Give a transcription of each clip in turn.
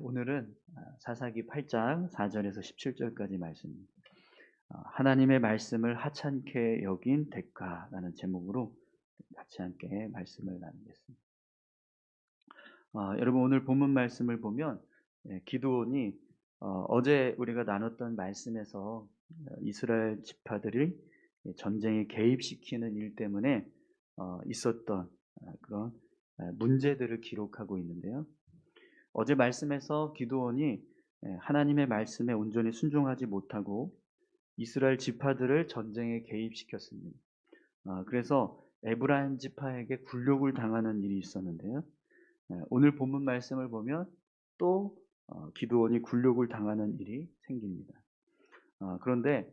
오늘은 사사기 8장 4절에서 17절까지 말씀입니다. 하나님의 말씀을 하찮게 여긴 대가라는 제목으로 같이 함께 말씀을 나누겠습니다. 여러분 오늘 본문 말씀을 보면 기드온이 어제 우리가 나눴던 말씀에서 이스라엘 지파들을 전쟁에 개입시키는 일 때문에 있었던 그런 문제들을 기록하고 있는데요. 어제 말씀에서 기드온이 하나님의 말씀에 온전히 순종하지 못하고 이스라엘 지파들을 전쟁에 개입시켰습니다. 그래서 에브라임 지파에게 굴욕을 당하는 일이 있었는데요. 오늘 본문 말씀을 보면 또 기드온이 굴욕을 당하는 일이 생깁니다. 그런데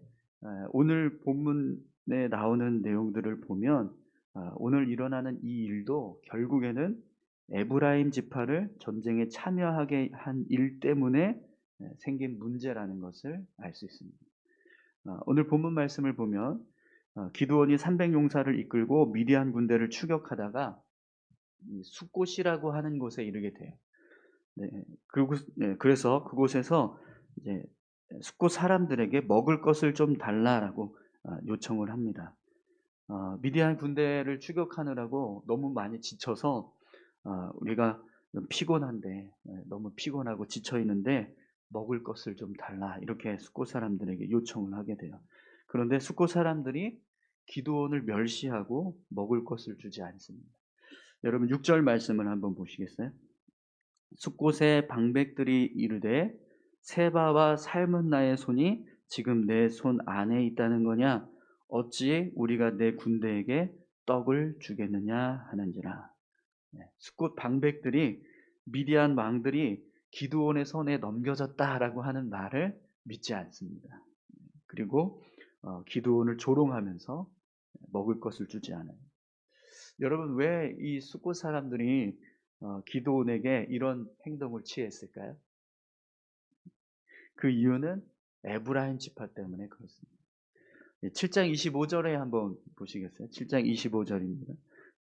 오늘 본문에 나오는 내용들을 보면 오늘 일어나는 이 일도 결국에는 에브라임 지파를 전쟁에 참여하게 한 일 때문에 생긴 문제라는 것을 알 수 있습니다. 오늘 본문 말씀을 보면 기드온이 300용사를 이끌고 미디안 군대를 추격하다가 숫곳이라고 하는 곳에 이르게 돼요. 그래서 그곳에서 이제 숫곳 사람들에게 먹을 것을 좀 달라라고 요청을 합니다. 미디안 군대를 추격하느라고 너무 많이 지쳐서 우리가 피곤한데 너무 피곤하고 지쳐 있는데 먹을 것을 좀 달라 이렇게 숫곳 사람들에게 요청을 하게 돼요. 그런데 숫곳 사람들이 기드온을 멸시하고 먹을 것을 주지 않습니다. 여러분 6절 말씀을 한번 보시겠어요? 숫곳의 방백들이 이르되 세바와 삶은 나의 손이 지금 내 손 안에 있다는 거냐? 어찌 우리가 내 군대에게 떡을 주겠느냐 하는지라. 숫곳 방백들이 미디안 왕들이 기드온의 손에 넘겨졌다라고 하는 말을 믿지 않습니다. 그리고 기드온을 조롱하면서 먹을 것을 주지 않아요. 여러분 왜 이 숫곳 사람들이 기드온에게 이런 행동을 취했을까요? 그 이유는 에브라임 지파 때문에 그렇습니다. 7장 25절에 한번 보시겠어요? 7장 25절입니다.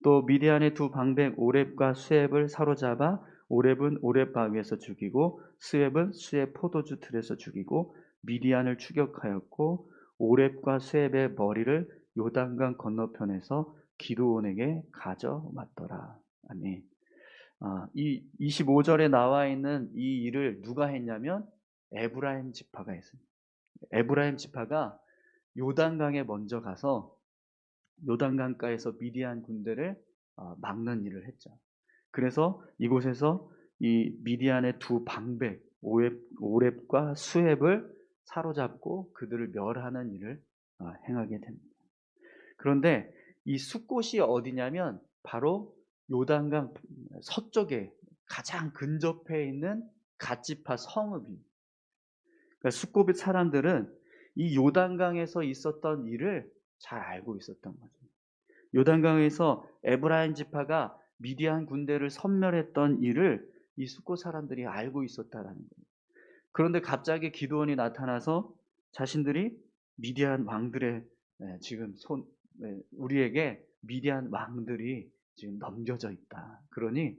또 미디안의 두 방백 오렙과 수렙을 사로잡아 오렙은 오렙 바위에서 죽이고 수렙은 수렙 포도주 틀에서 죽이고 미디안을 추격하였고 오렙과 수렙의 머리를 요단강 건너편에서 기드온에게 가져왔더라. 아멘. 이 25절에 나와 있는 이 일을 누가 했냐면 에브라임 지파가 했습니다. 에브라임 지파가 요단강에 먼저 가서 요단강가에서 미디안 군대를 막는 일을 했죠. 그래서 이곳에서 이 미디안의 두 방백 오렙과 수렙을 사로잡고 그들을 멸하는 일을 행하게 됩니다. 그런데 이 숫곳이 어디냐면 바로 요단강 서쪽에 가장 근접해 있는 갓지파 성읍입니다. 그러니까 숫곳 사람들은 이 요단강에서 있었던 일을 잘 알고 있었던 거죠. 요단강에서 에브라임 지파가 미디안 군대를 섬멸했던 일을 이 숫곳 사람들이 알고 있었다라는 거예요. 그런데 갑자기 기드온이 나타나서 자신들이 미디안 왕들의 지금 우리에게 미디안 왕들이 지금 넘겨져 있다. 그러니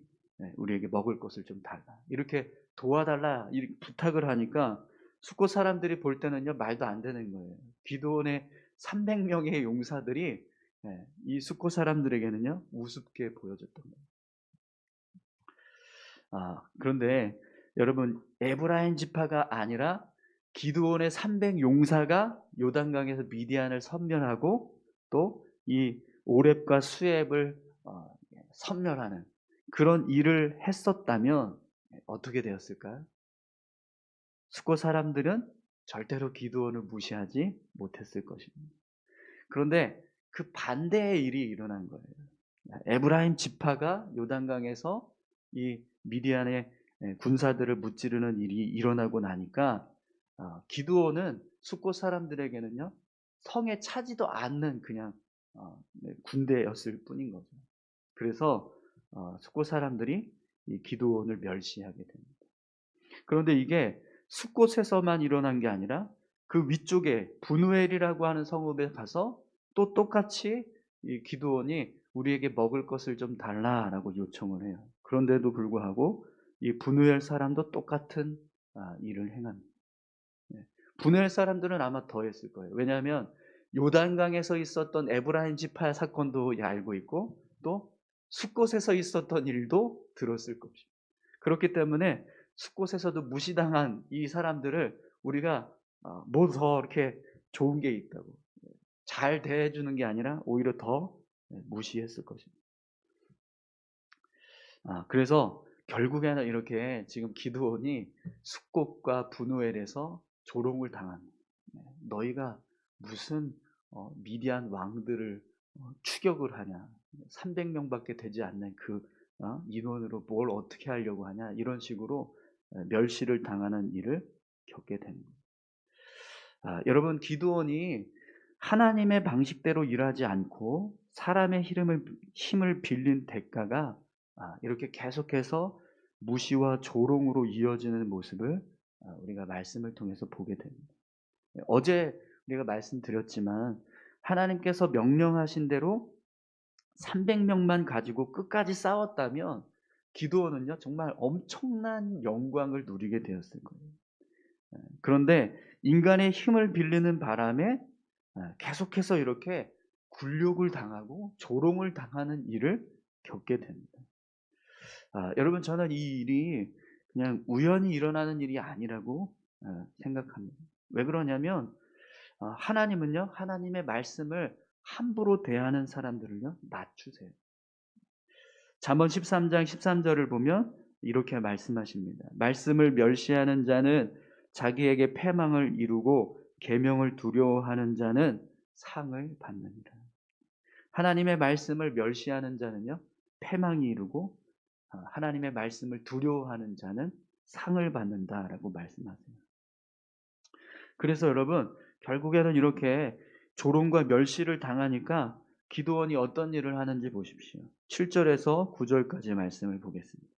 우리에게 먹을 것을 좀 달라. 이렇게 도와달라 이렇게 부탁을 하니까 숫곳 사람들이 볼 때는요 말도 안 되는 거예요. 기드온의 300명의 용사들이 이 숫곳 사람들에게는요 우습게 보여졌던 거예요. 그런데 여러분 에브라임 지파가 아니라 기드온의 300 용사가 요단강에서 미디안을 섬멸하고 또 이 오렙과 수렙을 섬멸하는 그런 일을 했었다면 어떻게 되었을까요? 숫곳 사람들은 절대로 기드온을 무시하지 못했을 것입니다. 그런데 그 반대의 일이 일어난 거예요. 에브라임 지파가 요단강에서 이 미디안의 군사들을 무찌르는 일이 일어나고 나니까 기드온은 숫곳 사람들에게는요 성에 차지도 않는 그냥 군대였을 뿐인 거죠. 그래서 숫곳 사람들이 이 기드온을 멸시하게 됩니다. 그런데 이게 숫곳에서만 일어난 게 아니라 그 위쪽에 분우엘이라고 하는 성읍에 가서 또 똑같이 이 기드온이 우리에게 먹을 것을 좀 달라라고 요청을 해요. 그런데도 불구하고 이 분우엘 사람도 똑같은 일을 행합니다. 예. 분우엘 사람들은 아마 더 했을 거예요. 왜냐하면 요단강에서 있었던 에브라임 지파 사건도 알고 있고 또 숫곳에서 있었던 일도 들었을 것입니다. 그렇기 때문에 숫곳에서도 무시당한 이 사람들을 우리가 뭐 더 이렇게 좋은 게 있다고 잘 대해주는 게 아니라 오히려 더 무시했을 것입니다. 그래서 결국에는 이렇게 지금 기드온이 숫곳과 분우엘에서 조롱을 당합니다. 너희가 무슨 미디안 왕들을 추격을 하냐? 300명밖에 되지 않는 그 인원으로 뭘 어떻게 하려고 하냐? 이런 식으로 멸시를 당하는 일을 겪게 됩니다. 여러분, 기드온이 하나님의 방식대로 일하지 않고 사람의 힘을 빌린 대가가 이렇게 계속해서 무시와 조롱으로 이어지는 모습을 우리가 말씀을 통해서 보게 됩니다. 어제 우리가 말씀드렸지만 하나님께서 명령하신 대로 300명만 가지고 끝까지 싸웠다면 기드온은요 정말 엄청난 영광을 누리게 되었을 거예요. 그런데 인간의 힘을 빌리는 바람에 계속해서 이렇게 굴욕을 당하고 조롱을 당하는 일을 겪게 됩니다. 여러분, 저는 이 일이 그냥 우연히 일어나는 일이 아니라고 생각합니다. 왜 그러냐면 하나님은요 하나님의 말씀을 함부로 대하는 사람들을요 낮추세요. 잠언 13장 13절을 보면 이렇게 말씀하십니다. 말씀을 멸시하는 자는 자기에게 패망을 이루고 계명을 두려워하는 자는 상을 받느니라. 하나님의 말씀을 멸시하는 자는요 패망이 이루고 하나님의 말씀을 두려워하는 자는 상을 받는다라고 말씀하세요. 그래서 여러분, 결국에는 이렇게 조롱과 멸시를 당하니까 기드온이 어떤 일을 하는지 보십시오. 7절에서 9절까지 말씀을 보겠습니다.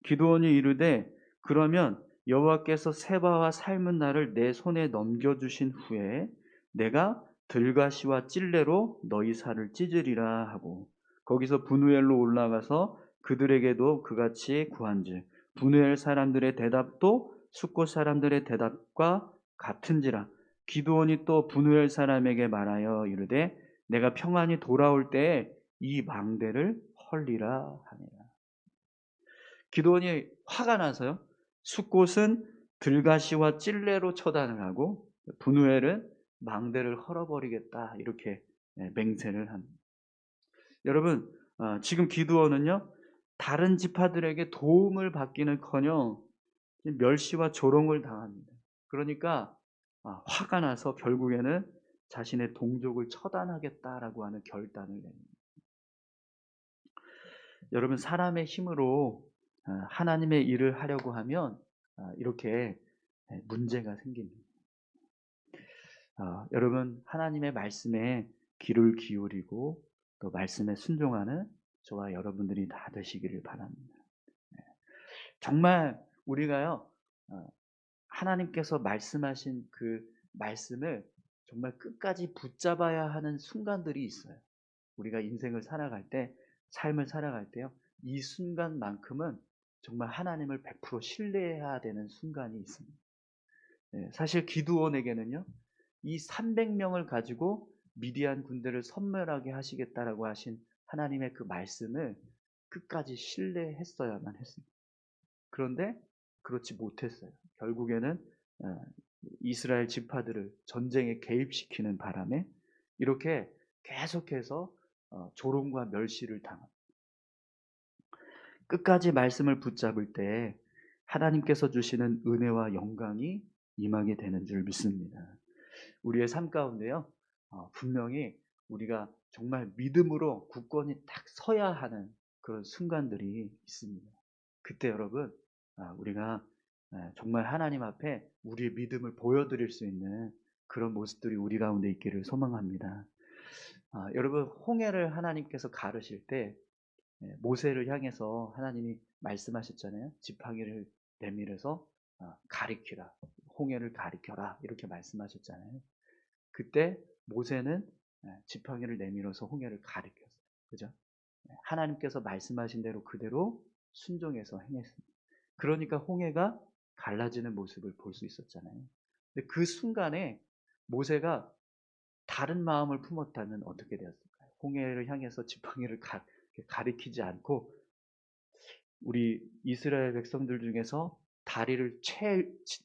기드온이 이르되 그러면 여호와께서 세바와 삶은 나를 내 손에 넘겨주신 후에 내가 들가시와 찔레로 너희 살을 찢으리라 하고 거기서 분우엘로 올라가서 그들에게도 그같이 구한즉 분우엘 사람들의 대답도 숫곳 사람들의 대답과 같은지라. 기드온이 또 분우엘 사람에게 말하여 이르되 내가 평안히 돌아올 때에 이 망대를 헐리라 하니라. 기드온이 화가 나서요 숫곳은 들가시와 찔레로 처단을 하고 분우엘은 망대를 헐어버리겠다 이렇게 맹세를 합니다. 여러분, 지금 기드온은요 다른 지파들에게 도움을 받기는커녕 멸시와 조롱을 당합니다. 그러니까 화가 나서 결국에는 자신의 동족을 처단하겠다라고 하는 결단을 냅니다. 여러분, 사람의 힘으로 하나님의 일을 하려고 하면 이렇게 문제가 생깁니다. 여러분, 하나님의 말씀에 귀를 기울이고 또 말씀에 순종하는 저와 여러분들이 다 되시기를 바랍니다. 정말 우리가요 하나님께서 말씀하신 그 말씀을 정말 끝까지 붙잡아야 하는 순간들이 있어요. 우리가 인생을 살아갈 때, 삶을 살아갈 때요 이 순간만큼은 정말 하나님을 100% 신뢰해야 되는 순간이 있습니다. 사실 기드온에게는요 이 300명을 가지고 미디안 군대를 섬멸하게 하시겠다라고 하신 하나님의 그 말씀을 끝까지 신뢰했어야만 했습니다. 그런데 그렇지 못했어요. 결국에는 이스라엘 지파들을 전쟁에 개입시키는 바람에 이렇게 계속해서 조롱과 멸시를 당합니다. 끝까지 말씀을 붙잡을 때 하나님께서 주시는 은혜와 영광이 임하게 되는 줄 믿습니다. 우리의 삶 가운데요 분명히 우리가 정말 믿음으로 굳건히 딱 서야 하는 그런 순간들이 있습니다. 그때 여러분 우리가 정말 하나님 앞에 우리의 믿음을 보여드릴 수 있는 그런 모습들이 우리 가운데 있기를 소망합니다. 여러분, 홍해를 하나님께서 가르실 때 모세를 향해서 하나님이 말씀하셨잖아요. 지팡이를 내밀어서 가리키라, 홍해를 가리켜라 이렇게 말씀하셨잖아요. 그때 모세는 지팡이를 내밀어서 홍해를 가리켰어요. 그죠? 하나님께서 말씀하신 대로 그대로 순종해서 행했습니다. 그러니까 홍해가 갈라지는 모습을 볼 수 있었잖아요. 근데 그 순간에 모세가 다른 마음을 품었다면 어떻게 되었을까요? 홍해를 향해서 지팡이를 가리키지 않고 우리 이스라엘 백성들 중에서 다리를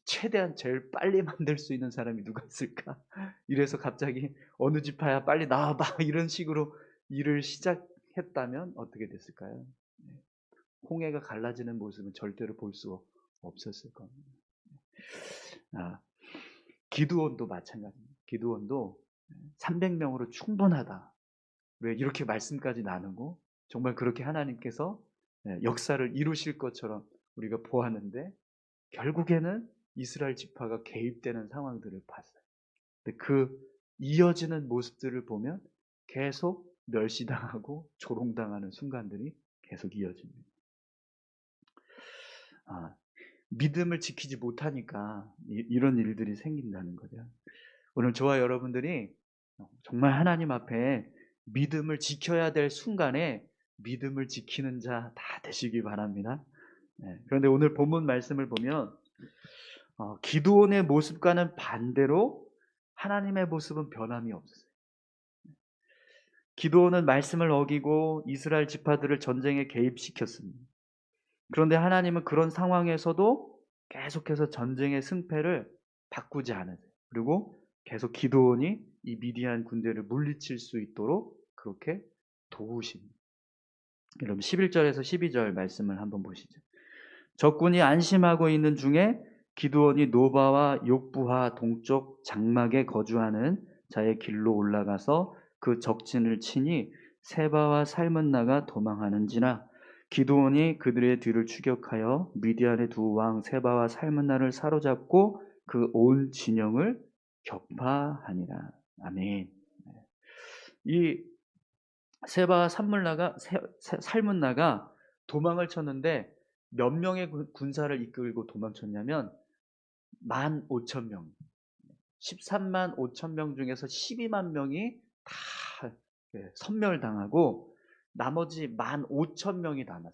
최대한 제일 빨리 만들 수 있는 사람이 누가 있을까? 이래서 갑자기 어느 지파야 빨리 나와봐 이런 식으로 일을 시작했다면 어떻게 됐을까요? 네. 홍해가 갈라지는 모습은 절대로 볼 수 없었을 겁니다. 아, 기드온도 마찬가지입니다. 기드온도 300명으로 충분하다. 왜 이렇게 말씀까지 나누고 정말 그렇게 하나님께서 역사를 이루실 것처럼 우리가 보았는데 결국에는 이스라엘 지파가 개입되는 상황들을 봤어요. 근데 그 이어지는 모습들을 보면 계속 멸시당하고 조롱당하는 순간들이 계속 이어집니다. 믿음을 지키지 못하니까 이런 일들이 생긴다는 거죠. 오늘 저와 여러분들이 정말 하나님 앞에 믿음을 지켜야 될 순간에 믿음을 지키는 자 다 되시기 바랍니다. 그런데 오늘 본문 말씀을 보면 기드온의 모습과는 반대로 하나님의 모습은 변함이 없었어요. 기드온은 말씀을 어기고 이스라엘 지파들을 전쟁에 개입시켰습니다. 그런데 하나님은 그런 상황에서도 계속해서 전쟁의 승패를 바꾸지 않으세요. 그리고 계속 기드온이 이 미디안 군대를 물리칠 수 있도록 그렇게 도우십니다. 여러분 11절에서 12절 말씀을 한번 보시죠. 적군이 안심하고 있는 중에 기드온이 노바와 욕부하 동쪽 장막에 거주하는 자의 길로 올라가서 그 적진을 치니 세바와 살문나가 도망하는지나 기드온이 그들의 뒤를 추격하여 미디안의 두 왕 세바와 살문나를 사로잡고 그 온 진영을 격파하니라. 아멘. 이 세바와 살문나가 도망을 쳤는데 몇 명의 군사를 이끌고 도망쳤냐면 15,000명, 13만 5천 명 중에서 12만 명이 다 섬멸당하고 나머지 15,000명이 남았어요.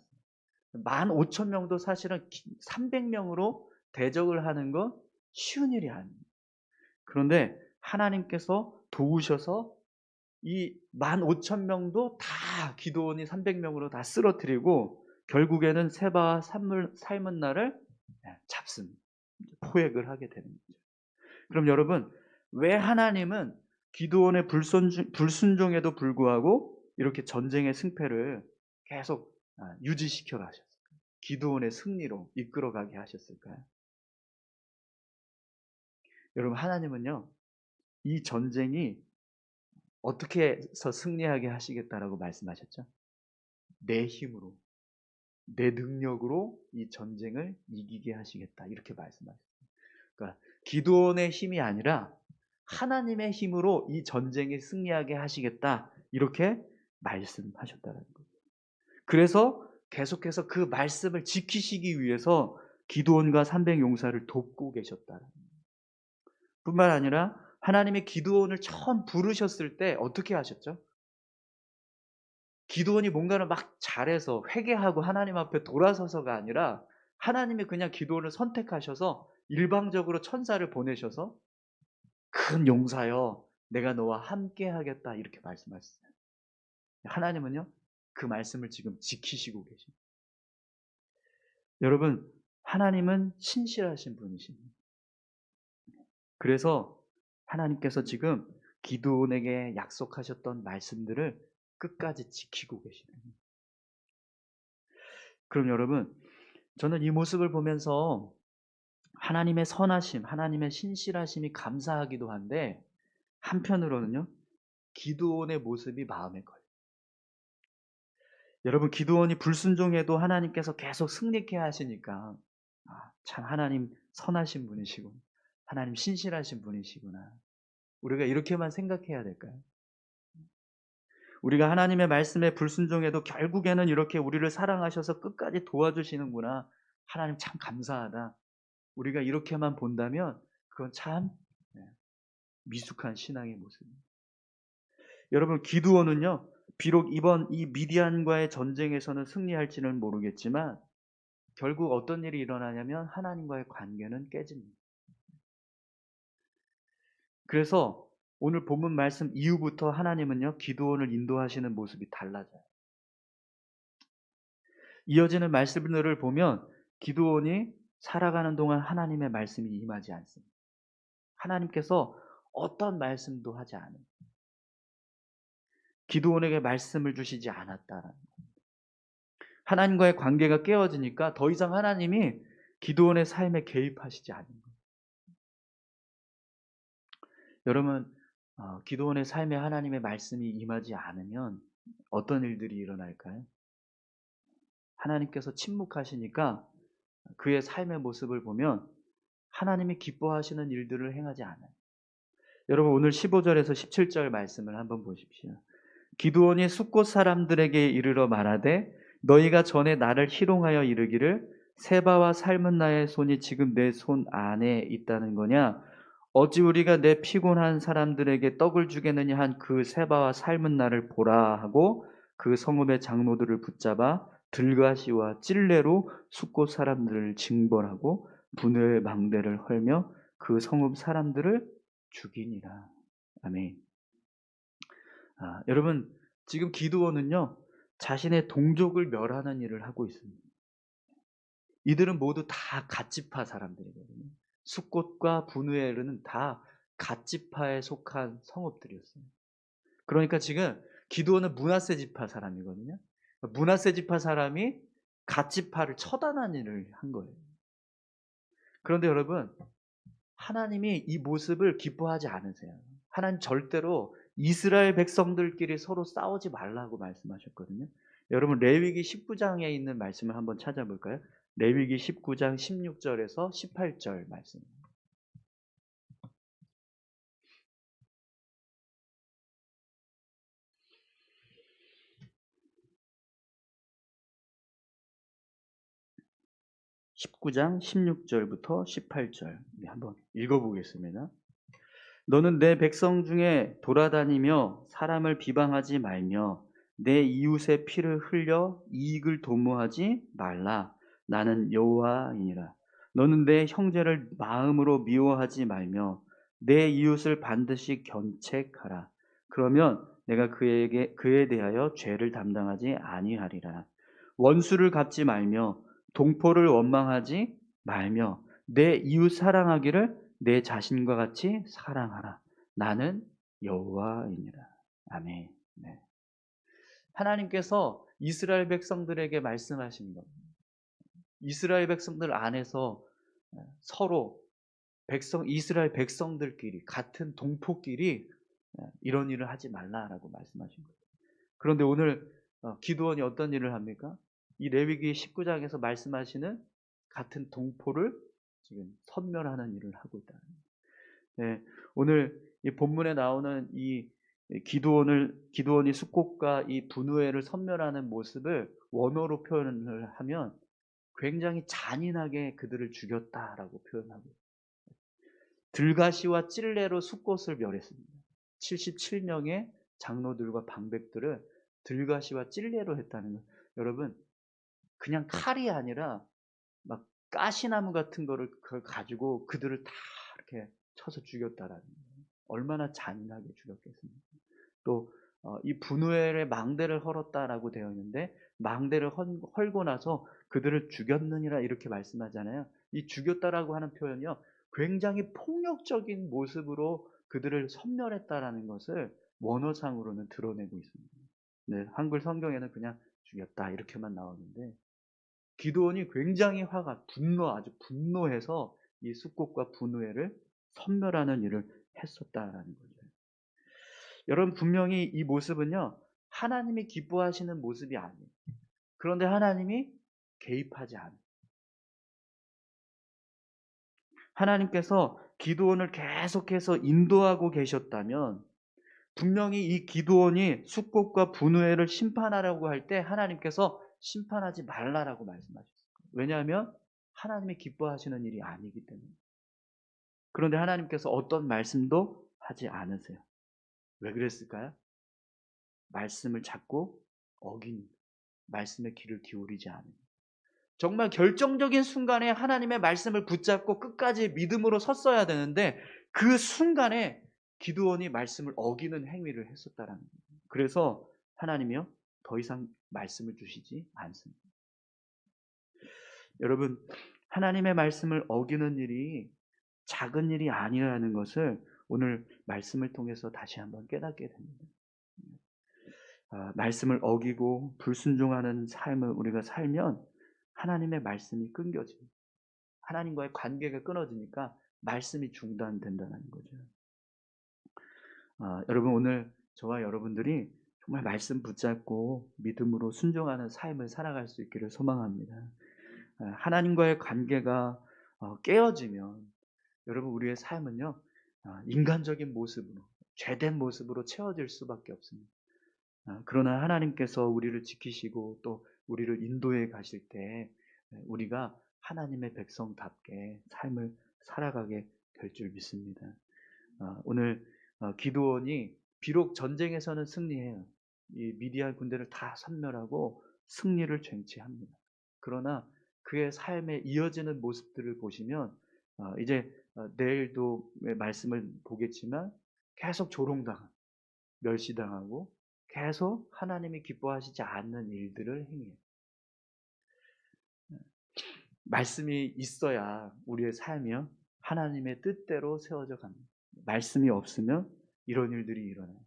15,000명도 사실은 300명으로 대적을 하는 건 쉬운 일이 아닙니다. 그런데 하나님께서 도우셔서 이 15,000명도 다 기드온이 300명으로 다 쓰러뜨리고 결국에는 세바와 살문나를 잡습니다. 포획을 하게 되는 거죠. 그럼 여러분, 왜 하나님은 기드온의 불순종에도 불구하고 이렇게 전쟁의 승패를 계속 유지시켜 가셨을까요? 기드온의 승리로 이끌어가게 하셨을까요? 여러분, 하나님은요, 이 전쟁이 어떻게 해서 승리하게 하시겠다라고 말씀하셨죠? 내 힘으로, 내 능력으로 이 전쟁을 이기게 하시겠다. 이렇게 말씀하셨어요. 그러니까 기드온의 힘이 아니라 하나님의 힘으로 이 전쟁에 승리하게 하시겠다. 이렇게 말씀하셨다는 거예요. 그래서 계속해서 그 말씀을 지키시기 위해서 기드온과 300용사를 돕고 계셨다는 거예요. 뿐만 아니라 하나님이 기드온을 처음 부르셨을 때 어떻게 하셨죠? 기드온이 뭔가를 막 잘해서 회개하고 하나님 앞에 돌아서서가 아니라 하나님이 그냥 기드온을 선택하셔서 일방적으로 천사를 보내셔서 큰 용사여 내가 너와 함께 하겠다 이렇게 말씀하셨어요. 하나님은요 그 말씀을 지금 지키시고 계십니다. 여러분 하나님은 신실하신 분이십니다. 그래서 하나님께서 지금 기드온에게 약속하셨던 말씀들을 끝까지 지키고 계시는 거예요. 그럼 여러분 저는 이 모습을 보면서 하나님의 선하심, 하나님의 신실하심이 감사하기도 한데 한편으로는요 기드온의 모습이 마음에 걸려요. 여러분 기드온이 불순종해도 하나님께서 계속 승리케 하시니까 참 하나님 선하신 분이시고 하나님 신실하신 분이시구나. 우리가 이렇게만 생각해야 될까요? 우리가 하나님의 말씀에 불순종해도 결국에는 이렇게 우리를 사랑하셔서 끝까지 도와주시는구나. 하나님 참 감사하다. 우리가 이렇게만 본다면 그건 참 미숙한 신앙의 모습입니다. 여러분 기드온은요 비록 이번 이 미디안과의 전쟁에서는 승리할지는 모르겠지만 결국 어떤 일이 일어나냐면 하나님과의 관계는 깨집니다. 그래서 오늘 본문 말씀 이후부터 하나님은요, 기드온을 인도하시는 모습이 달라져요. 이어지는 말씀들을 보면 기드온이 살아가는 동안 하나님의 말씀이 임하지 않습니다. 하나님께서 어떤 말씀도 하지 않아요. 기드온에게 말씀을 주시지 않았다라는 거예요. 하나님과의 관계가 깨어지니까 더 이상 하나님이 기드온의 삶에 개입하시지 않는 거예요. 여러분, 기드온의 삶에 하나님의 말씀이 임하지 않으면 어떤 일들이 일어날까요? 하나님께서 침묵하시니까 그의 삶의 모습을 보면 하나님이 기뻐하시는 일들을 행하지 않아요. 여러분, 오늘 15절에서 17절 말씀을 한번 보십시오. 기드온이 숫곳 사람들에게 이르러 말하되 너희가 전에 나를 희롱하여 이르기를 세바와 삶은 나의 손이 지금 내 손 안에 있다는 거냐? 어찌 우리가 내 피곤한 사람들에게 떡을 주겠느냐 한 그 세바와 삶은 나를 보라 하고 그 성읍의 장로들을 붙잡아 들가시와 찔레로 숫곳 사람들을 징벌하고 분을 망대를 헐며 그 성읍 사람들을 죽이니라. 아멘. 여러분, 지금 기드온은요, 자신의 동족을 멸하는 일을 하고 있습니다. 이들은 모두 다 갓지파 사람들이거든요. 숫곳과 분우엘은 다 갓지파에 속한 성읍들이었어요. 그러니까 지금 기드온은 므낫세 지파 사람이거든요. 므낫세 지파 사람이 갓지파를 처단한 일을 한 거예요. 그런데 여러분, 하나님이 이 모습을 기뻐하지 않으세요. 하나님 절대로 이스라엘 백성들끼리 서로 싸우지 말라고 말씀하셨거든요. 여러분, 레위기 19장에 있는 말씀을 한번 찾아볼까요? 레위기 19장 16절에서 18절 말씀. 19장 16절부터 18절 한번 읽어보겠습니다. 너는 내 백성 중에 돌아다니며 사람을 비방하지 말며 내 이웃의 피를 흘려 이익을 도모하지 말라. 나는 여호와이니라. 너는 내 형제를 마음으로 미워하지 말며 내 이웃을 반드시 견책하라. 그러면 내가 그에 대하여 죄를 담당하지 아니하리라. 원수를 갚지 말며 동포를 원망하지 말며 내 이웃 사랑하기를 내 자신과 같이 사랑하라. 나는 여호와이니라. 아멘. 네. 하나님께서 이스라엘 백성들에게 말씀하신 것. 이스라엘 백성들 안에서 서로 이스라엘 백성들끼리 같은 동포끼리 이런 일을 하지 말라라고 말씀하신 거예요. 그런데 오늘 기드온이 어떤 일을 합니까? 이 레위기 19장에서 말씀하시는 같은 동포를 지금 섬멸하는 일을 하고 있다. 네, 오늘 이 본문에 나오는 이 기드온이 숫곳과 이 분우엘을 섬멸하는 모습을 원어로 표현을 하면 굉장히 잔인하게 그들을 죽였다라고 표현하고 들가시와 찔레로 숫곳을 멸했습니다. 77명의 장로들과 방백들을 들가시와 찔레로 했다는 것. 여러분, 그냥 칼이 아니라 막 가시나무 같은 거를 그걸 가지고 그들을 다 이렇게 쳐서 죽였다라는 거예요. 얼마나 잔인하게 죽였겠습니까? 또 이 분우엘의 망대를 헐었다라고 되어 있는데 망대를 헐고 나서 그들을 죽였느니라 이렇게 말씀하잖아요. 이 죽였다라고 하는 표현이요, 굉장히 폭력적인 모습으로 그들을 섬멸했다라는 것을 원어상으로는 드러내고 있습니다. 네, 한글 성경에는 그냥 죽였다 이렇게만 나오는데 기드온이 굉장히 아주 분노해서 이 숫곳과 분우엘을 섬멸하는 일을 했었다라는 거죠. 여러분, 분명히 이 모습은요, 하나님이 기뻐하시는 모습이 아니에요. 그런데 하나님이 개입하지 않아요. 하나님께서 기드온을 계속해서 인도하고 계셨다면 분명히 이 기드온이 숫곳과 분우엘을 심판하라고 할 때 하나님께서 심판하지 말라라고 말씀하셨어요. 왜냐하면 하나님이 기뻐하시는 일이 아니기 때문에. 그런데 하나님께서 어떤 말씀도 하지 않으세요. 왜 그랬을까요? 말씀을 자꾸 어긴, 말씀의 귀를 기울이지 않은. 정말 결정적인 순간에 하나님의 말씀을 붙잡고 끝까지 믿음으로 섰어야 되는데 그 순간에 기드온이 말씀을 어기는 행위를 했었다라는 거예요. 그래서 하나님이요 더 이상 말씀을 주시지 않습니다. 여러분, 하나님의 말씀을 어기는 일이 작은 일이 아니라는 것을 오늘 말씀을 통해서 다시 한번 깨닫게 됩니다. 말씀을 어기고 불순종하는 삶을 우리가 살면 하나님의 말씀이 끊겨집니다. 하나님과의 관계가 끊어지니까 말씀이 중단된다는 거죠. 여러분, 오늘 저와 여러분들이 정말 말씀 붙잡고 믿음으로 순종하는 삶을 살아갈 수 있기를 소망합니다. 하나님과의 관계가 깨어지면 여러분 우리의 삶은요 인간적인 모습으로 죄된 모습으로 채워질 수밖에 없습니다. 그러나 하나님께서 우리를 지키시고 또 우리를 인도해 가실 때 우리가 하나님의 백성답게 삶을 살아가게 될 줄 믿습니다. 오늘 기드온이 비록 전쟁에서는 승리해요. 이 미디안 군대를 다 섬멸하고 승리를 쟁취합니다. 그러나 그의 삶에 이어지는 모습들을 보시면 이제 내일도 말씀을 보겠지만 계속 조롱당하고 멸시당하고 계속 하나님이 기뻐하시지 않는 일들을 행해요. 말씀이 있어야 우리의 삶이요 하나님의 뜻대로 세워져 갑니다. 말씀이 없으면 이런 일들이 일어나요.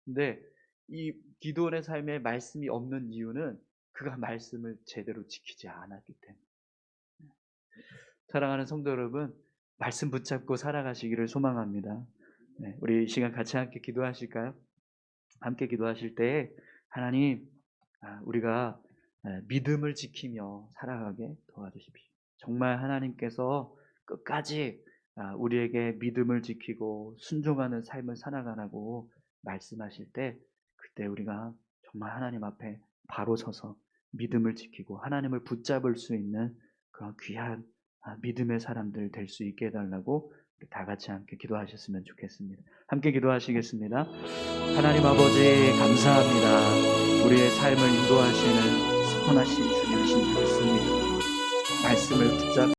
근데 이 기드온의 삶에 말씀이 없는 이유는 그가 말씀을 제대로 지키지 않았기 때문에. 사랑하는 성도 여러분, 말씀 붙잡고 살아가시기를 소망합니다. 우리 이 시간 같이 함께 기도하실까요? 함께 기도하실 때 하나님, 우리가 믿음을 지키며 살아가게 도와주십시오. 정말 하나님께서 끝까지 우리에게 믿음을 지키고 순종하는 삶을 살아가라고 말씀하실 때 그때 우리가 정말 하나님 앞에 바로 서서 믿음을 지키고 하나님을 붙잡을 수 있는 그런 귀한 믿음의 사람들 될 수 있게 해달라고 다 같이 함께 기도하셨으면 좋겠습니다. 함께 기도하시겠습니다. 하나님 아버지 감사합니다. 우리의 삶을 인도하시는 선하신 주님이신 줄 믿습니다. 말씀을 붙잡고